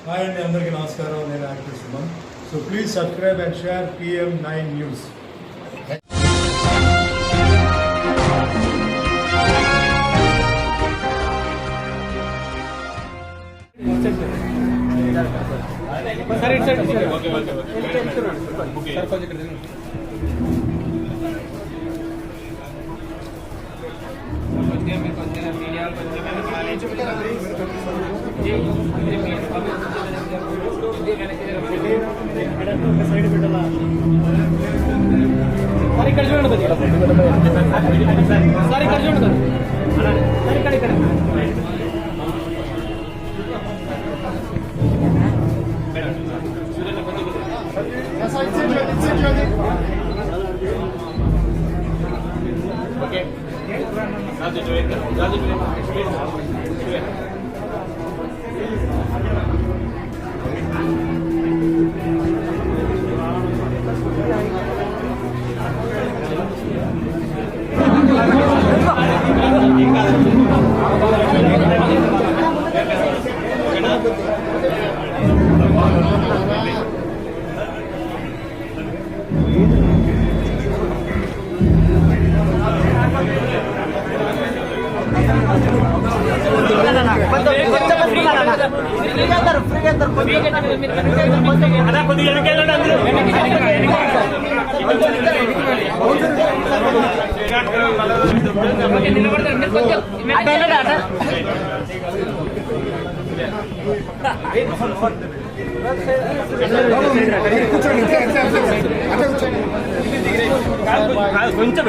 Hi అండి, అందరికీ నమస్కారం. నేను actor Suman. So please subscribe and share PM9 news. ఇక్కడ చూడండి సార్, ఇక్కడ చూడండి సార్, ఇక్కడ ఓకే. కొంచెం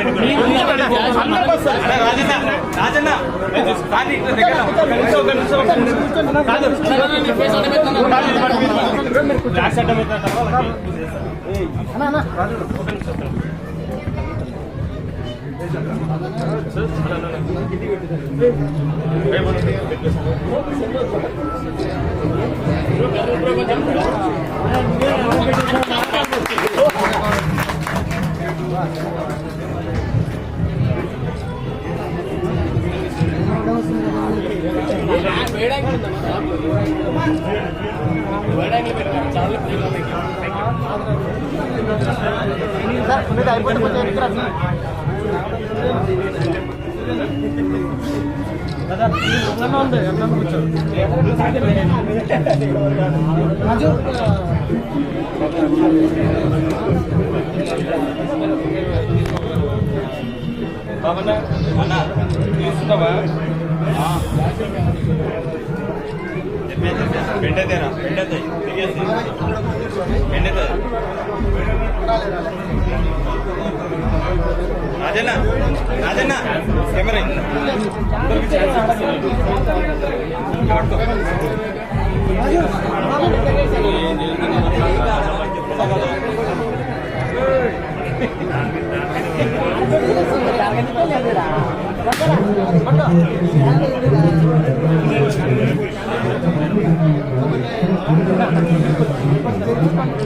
రాజన్న రాజన్న రాజన్న కెమెరా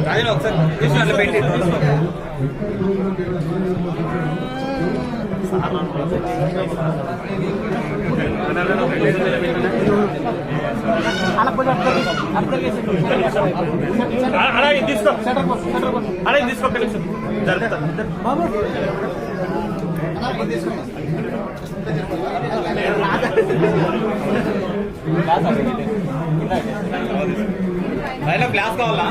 రాజన్న ఒకసారి తీసుకుని పెట్టి అలాగే తీసుకో అలాగే తీసుకో జరుగుతా క్లాస్ కావాలా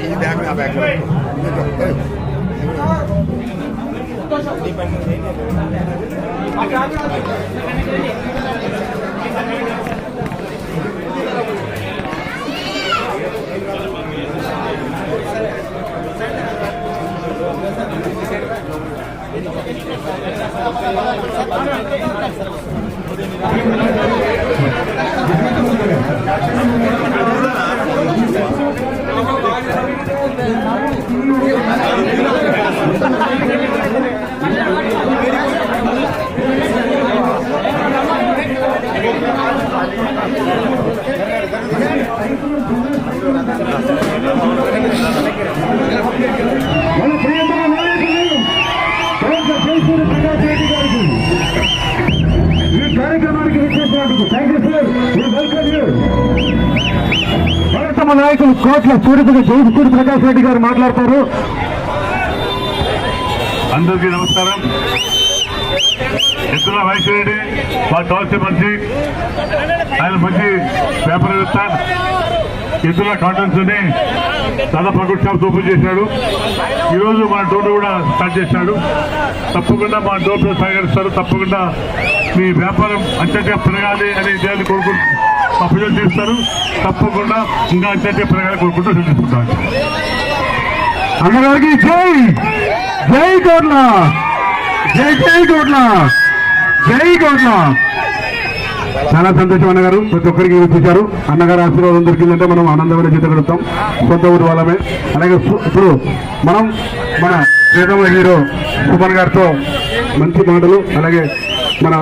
ఈ బ్యాగ్ ఆ బ్యాగ్ తమ నాయకులు కోట్ల సూర్యపూడి ప్రకాష్ రెడ్డి గారు మాట్లాడతారు. అందరికీ నమస్కారం. ఎత్తుల వైశ్వరెడ్డి మా టౌన్షిప్ మంత్రి, ఆయన మంచి వ్యాపారవేత్త. ఎత్తుల కాటన్స్ అని చాలా ప్రకృతి షాప్స్ ఓపెన్ చేశాడు. ఈరోజు మన డోర్ కూడా స్టార్ట్ చేశాడు. తప్పకుండా మా డోర్లో సహకరిస్తారు. తప్పకుండా మీ వ్యాపారం అంచెగా పెరగాలి అనే విషయాన్ని కోరుకుంటూ మా ప్రజలు తీస్తారు. తప్పకుండా ఇంకా అంచెగా పెరగాలి కోరుకుంటూ తెలుసుకుంటాను. అన్నగారికి జై జై కోట్ల, జై జై కోట్ల, జై కోట్ల. చాలా సంతోషం అన్నగారు, ప్రతి ఒక్కరికి చూశారు. అన్నగారు ఆశీర్వాదం దొరికిందంటే మనం ఆనందమైన జీతగలుగుతాం, సొంత ఊరు వాళ్ళమే. అలాగే ఇప్పుడు మన ప్రియతమ హీరో సుమన్ గారితో మంచి మాటలు, అలాగే మన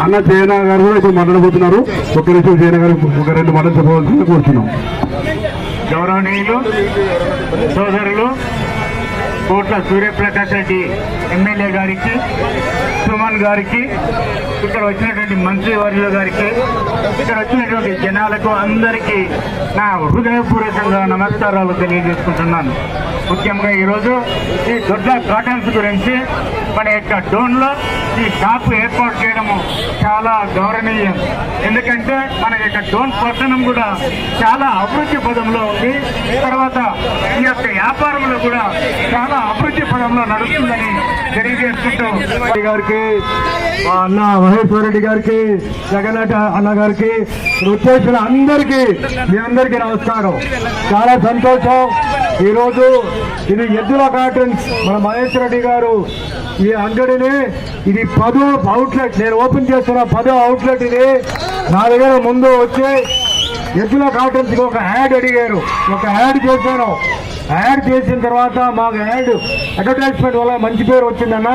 అన్న జయన గారు కూడా ఇప్పుడు మాట్లాడబోతున్నారు. ఒక్క నిమిషం జయన గారు ఒక రెండు మాటలు చెప్పవలసింది కోరుతున్నాం. గౌరవనీయులు సోదరులు కోట్ల సూర్యప్రకాష్ రెడ్డి ఎమ్మెల్యే గారికి, సుమన్ గారికి, ఇక్కడ వచ్చినటువంటి మంత్రివర్యుల గారికి, ఇక్కడ వచ్చినటువంటి జనాలకు అందరికీ నా హృదయపూర్వకంగా నమస్కారాలు తెలియజేసుకుంటున్నాను. ముఖ్యంగా ఈరోజు ఈ దొడ్ల కాటన్స్ గురించి మన యొక్క డోన్లో ఈ షాపు ఏర్పాటు చేయడము చాలా గౌరవనీయం. ఎందుకంటే మన యొక్క డోన్ పట్టణం కూడా చాలా అభివృద్ధి పదంలో ఉంది. తర్వాత ఈ యొక్క వ్యాపారంలో కూడా చాలా అభివృద్ధి పదంలో నడుస్తుందని తెలియజేసుకుంటూ గారికి, మా అన్న మహేశ్వర రెడ్డి గారికి, జగన్నాథ అన్న గారికి, వచ్చేసిన అందరికీ మీ అందరికీ నమస్కారం. చాలా సంతోషం. ఈరోజు ఇది ఎద్దుల కాటన్స్, మన మహేశ్వర రెడ్డి గారు ఈ అంగడిని, ఇది 10వ అవుట్లెట్, నేను ఓపెన్ చేస్తున్న 10వ అవుట్లెట్. ఇది నా దగ్గర ముందు వచ్చి ఎద్దుల కాటన్స్ కి ఒక యాడ్ అడిగారు, ఒక యాడ్ చేశాను. యాడ్ చేసిన తర్వాత మాకు యాడ్ అడ్వర్టైజ్మెంట్ వల్ల మంచి పేరు వచ్చిందన్న,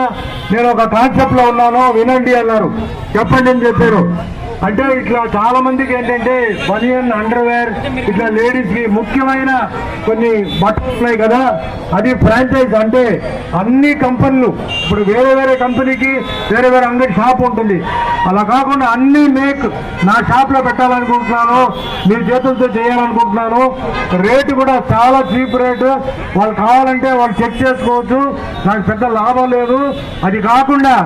నేను ఒక కాన్సెప్ట్ లో ఉన్నాను, వినండి అన్నారు. చెప్పండి అని చెప్పారు. అంటే ఇట్లా చాలా మందికి ఏంటంటే బనియన్, అండర్వేర్, ఇట్లా లేడీస్ కి ముఖ్యమైన కొన్ని బట్టలు ఉన్నాయి కదా, అది ఫ్రాంచైజ్. అంటే అన్ని కంపెనీలు, ఇప్పుడు వేరే వేరే కంపెనీకి వేరే వేరే అంగడి షాప్ ఉంటుంది. అలా కాకుండా అన్ని మేక్ నా షాప్ లో పెట్టాలనుకుంటున్నాను, మీ చేతులతో చేయాలనుకుంటున్నాను. రేటు కూడా చాలా చీప్ రేటు. వాళ్ళు కావాలంటే వాళ్ళు చెక్ చేసుకోవచ్చు, నాకు పెద్ద లాభం లేదు. అది కాకుండా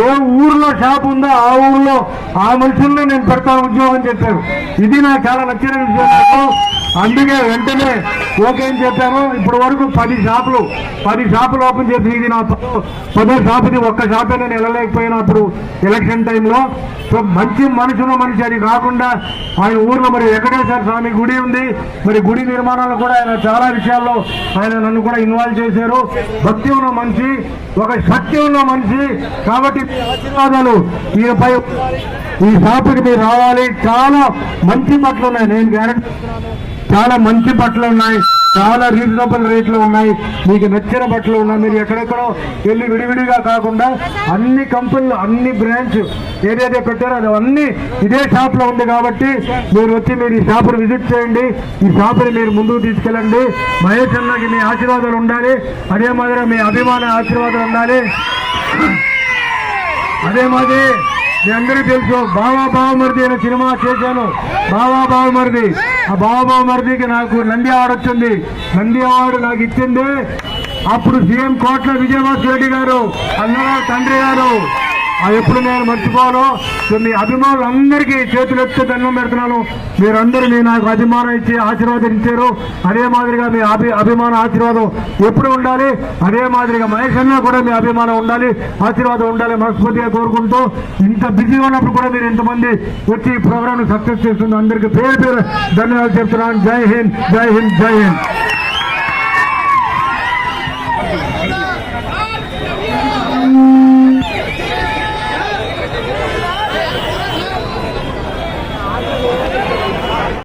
ఏ ఊర్లో షాప్ ఉందో ఆ ఊర్లో ఆ మనుషుల్లో నేను పెడతాను ఉద్యోగం చెప్పారు. ఇది నాకు చాలా నచ్చిన విషయం నాకు. అందుకే వెంటనే ఓకే అని చెప్పాను. ఇప్పుడు వరకు 10 షాపులు ఓపెన్ చేసి, ఇది నా 10వ షాప్. ఇది ఒక్క షాపే నేను వెళ్ళలేకపోయినప్పుడు ఎలక్షన్ టైంలో. సో మంచి మనిషి. అది కాకుండా ఆయన ఊర్లో మరి వెంకటేశ్వర స్వామి గుడి ఉంది. మరి గుడి నిర్మాణాలు కూడా ఆయన చాలా విషయాల్లో ఆయన నన్ను కూడా ఇన్వాల్వ్ చేశారు. భక్తి ఉన్న మనిషి, ఒక శక్తి ఉన్న మనిషి. కాబట్టి ఆశీర్వాదాలు ఈయనపై, ఈ షాపుకి మీరు రావాలి. చాలా మంచి బట్టలు ఉన్నాయి, నేను గ్యారెంటీ. చాలా మంచి బట్టలు ఉన్నాయి, చాలా రీజనబుల్ రేట్లు ఉన్నాయి, మీకు నచ్చిన బట్టలు ఉన్నాయి. మీరు ఎక్కడెక్కడో వెళ్ళి విడివిడిగా కాకుండా అన్ని కంపెనీలు, అన్ని బ్రాంచ్ ఏదైతే పెట్టారో అది అన్ని ఇదే షాప్ లో ఉంది. కాబట్టి మీరు వచ్చి మీరు ఈ షాపుని విజిట్ చేయండి, ఈ షాపుని మీరు ముందుకు తీసుకెళ్ళండి. మహేష్ అన్నకి మీ ఆశీర్వాదాలు ఉండాలి, అదే మాదిరిగా మీ అభిమాన ఆశీర్వాదాలు ఉండాలి. అదే మాది మీ అందరికీ తెలుసు, బావా బావమరిది అనే సినిమా చేశాను. బావా బావమరిది, ఆ బావా బావమరిదికి నాకు నంది అవార్డు వచ్చింది. నంది అవార్డు నాకు ఇచ్చింది అప్పుడు సీఎం కోట్ల విజయభాస్కర్ రెడ్డి గారు, అన్నగారు తండ్రి గారు. అది ఎప్పుడు నేను మర్చిపోను. మీ అభిమానులందరికీ చేతులు ఎత్తి దండం పెడుతున్నాను. మీరందరూ మీ నాకు అభిమానం ఇచ్చి ఆశీర్వాదం ఇచ్చారు. అదే మాదిరిగా మీ అభిమాన ఆశీర్వాదం ఎప్పుడు ఉండాలి. అదే మాదిరిగా మహేష్ అన్న కూడా మీ అభిమానం ఉండాలి, ఆశీర్వాదం ఉండాలి మనస్ఫూర్తిగా కోరుకుంటూ, ఇంత బిజీగా ఉన్నప్పుడు కూడా మీరు ఇంతమంది వచ్చి ఈ ప్రోగ్రామ్ సక్సెస్ చేస్తుంది. అందరికీ పేరు ధన్యవాదాలు చెప్తున్నాను. జై హింద్, జై హింద్, జై హింద్.